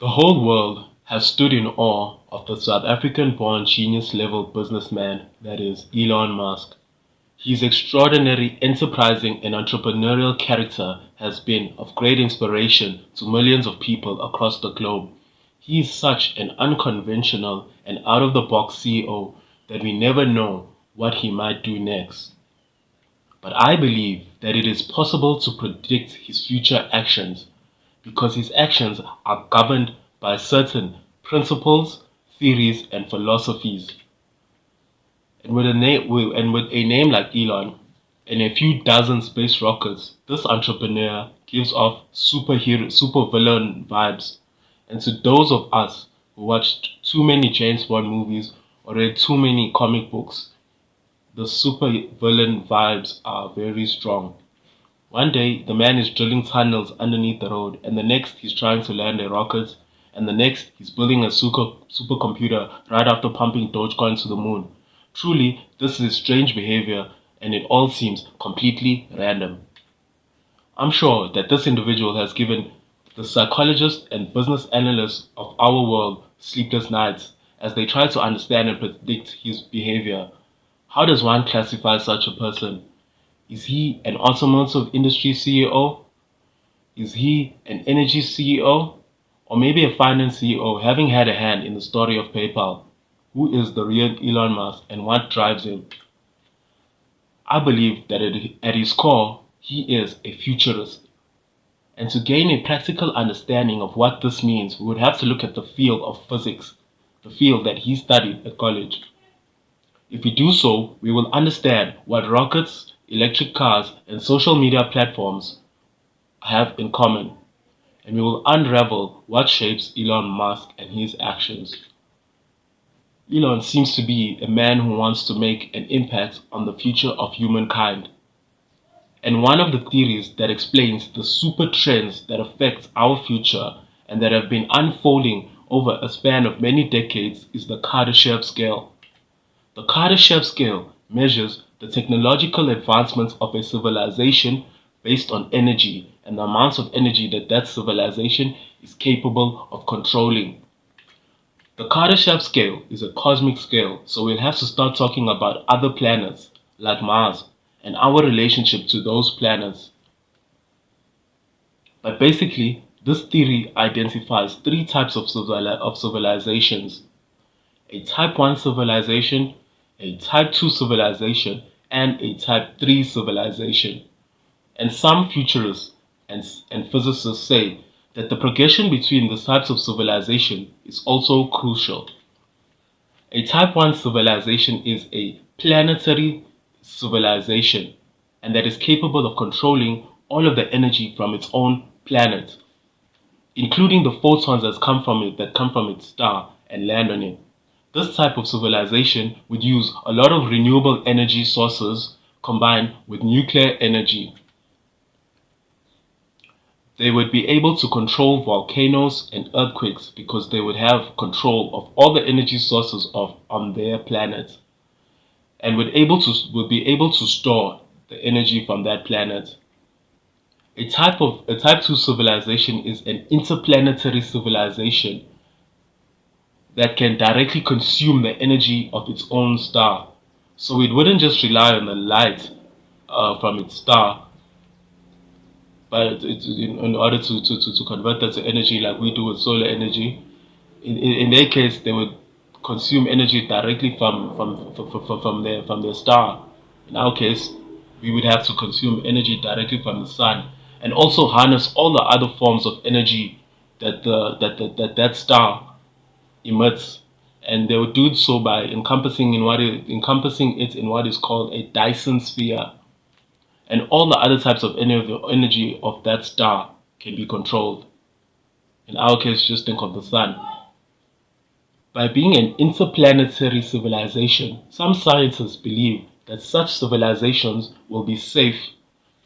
The whole world has stood in awe of the South African-born genius-level businessman that is Elon Musk. His extraordinary, enterprising, and entrepreneurial character has been of great inspiration to millions of people across the globe. He is such an unconventional and out-of-the-box CEO that we never know what he might do next. But I believe that it is possible to predict his future actions because his actions are governed by certain principles, theories, and philosophies. And with a name like Elon and a few dozen space rockets, this entrepreneur gives off supervillain vibes. And to those of us who watched too many James Bond movies or read too many comic books, the supervillain vibes are very strong. One day, the man is drilling tunnels underneath the road, and the next, he's trying to land a rocket, and the next, he's building a supercomputer right after pumping Dogecoin to the moon. Truly, this is strange behavior, and it all seems completely random. I'm sure that this individual has given the psychologists and business analysts of our world sleepless nights as they try to understand and predict his behavior. How does one classify such a person? Is he an automotive industry CEO? Is he an energy CEO? Or maybe a finance CEO having had a hand in the story of PayPal? Who is the real Elon Musk and what drives him? I believe that at his core, he is a futurist. And to gain a practical understanding of what this means, we would have to look at the field of physics, the field that he studied at college. If we do so, we will understand what rockets, electric cars, and social media platforms have in common, and we will unravel what shapes Elon Musk and his actions. Elon seems to be a man who wants to make an impact on the future of humankind. And one of the theories that explains the super trends that affect our future and that have been unfolding over a span of many decades is the Kardashev scale. The Kardashev scale measures the technological advancements of a civilization based on energy and the amounts of energy that that civilization is capable of controlling. The Kardashev scale is a cosmic scale, so we'll have to start talking about other planets like Mars and our relationship to those planets. But basically, this theory identifies three types of civilizations: a type 1 civilization, a type 2 civilization, and a type 3 civilization. And some futurists and physicists say that the progression between these types of civilization is also crucial. A type 1 civilization is a planetary civilization and that is capable of controlling all of the energy from its own planet, including the photons that come from its star and land on it. This type of civilization would use a lot of renewable energy sources combined with nuclear energy. They would be able to control volcanoes and earthquakes because they would have control of all the energy sources on their planet and would be able to store the energy from that planet. A type 2 civilization is an interplanetary civilization that can directly consume the energy of its own star. So it wouldn't just rely on the light from its star, but in order to convert that to energy like we do with solar energy. In their case, they would consume energy directly from their star. In our case, we would have to consume energy directly from the sun and also harness all the other forms of energy that star emits, and they would do so by encompassing it in what is called a Dyson sphere, and all the other types of energy of that star can be controlled. In our case, just think of the sun. By being an interplanetary civilization, some scientists believe that such civilizations will be safe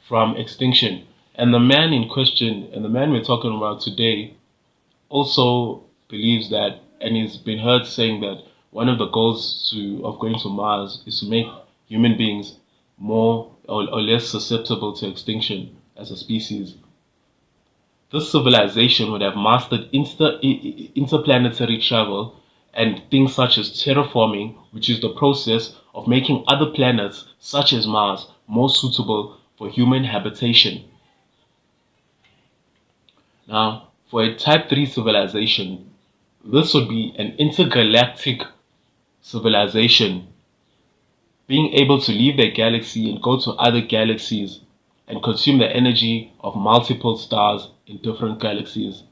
from extinction. And the man in question, and the man we're talking about today, also believes that, and he's been heard saying that one of the goals of going to Mars is to make human beings more or less susceptible to extinction as a species. This civilization would have mastered interplanetary travel and things such as terraforming, which is the process of making other planets, such as Mars, more suitable for human habitation. Now, for a Type 3 civilization, this would be an intergalactic civilization, being able to leave their galaxy and go to other galaxies and consume the energy of multiple stars in different galaxies.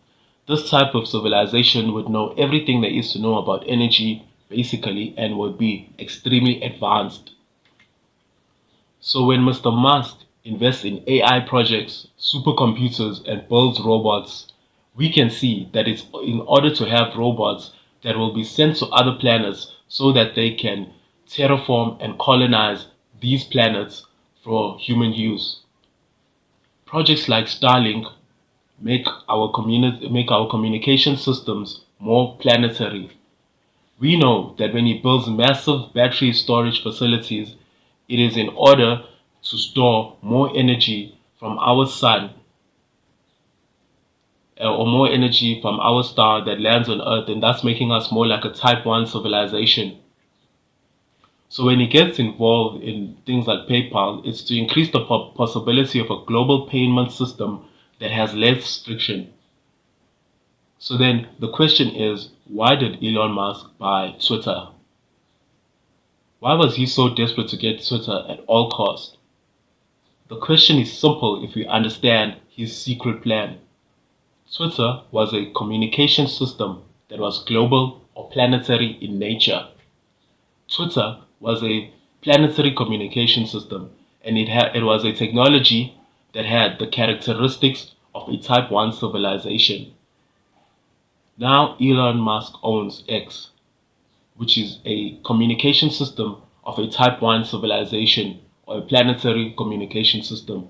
This type of civilization would know everything there is to know about energy, basically, and would be extremely advanced. So when Mr. Musk invests in AI projects, supercomputers, and builds robots, we can see that it's in order to have robots that will be sent to other planets so that they can terraform and colonize these planets for human use. Projects like Starlink make our communication systems more planetary. We know that when he builds massive battery storage facilities, it is in order to store more energy from our sun or more energy from our star that lands on Earth, and thus making us more like a Type 1 civilization. So when he gets involved in things like PayPal, it's to increase the possibility of a global payment system that has less friction. So then the question is, why did Elon Musk buy Twitter? Why was he so desperate to get Twitter at all costs? The question is simple if we understand his secret plan. Twitter was a communication system that was global or planetary in nature. Twitter was a planetary communication system, and it was a technology that had the characteristics of a Type 1 civilization. Now Elon Musk owns X, which is a communication system of a Type 1 civilization or a planetary communication system.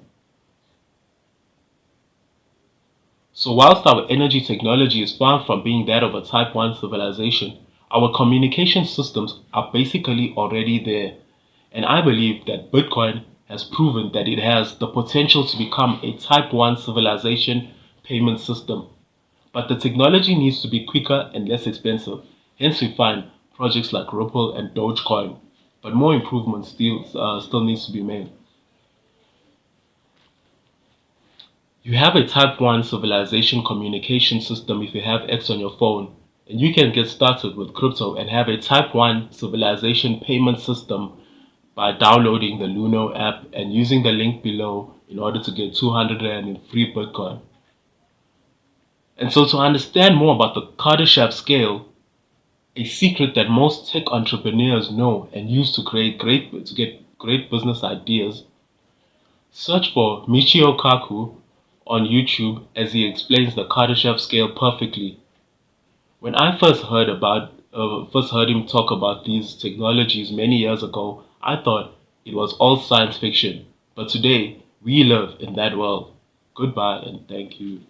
So whilst our energy technology is far from being that of a Type 1 civilization, our communication systems are basically already there. And I believe that Bitcoin has proven that it has the potential to become a Type 1 civilization payment system. But the technology needs to be quicker and less expensive. Hence we find projects like Ripple and Dogecoin. But more improvements still needs to be made. You have a Type 1 civilization communication system if you have X on your phone, and you can get started with crypto and have a Type 1 civilization payment system by downloading the Luno app and using the link below in order to get 200 Rand in free Bitcoin. And so to understand more about the Kardashev scale, a secret that most tech entrepreneurs know and use to get great business ideas, search for Michio Kaku on YouTube as he explains the Kardashev scale perfectly. When I first heard him talk about these technologies many years ago, I thought it was all science fiction. But today, we live in that world. Goodbye and thank you.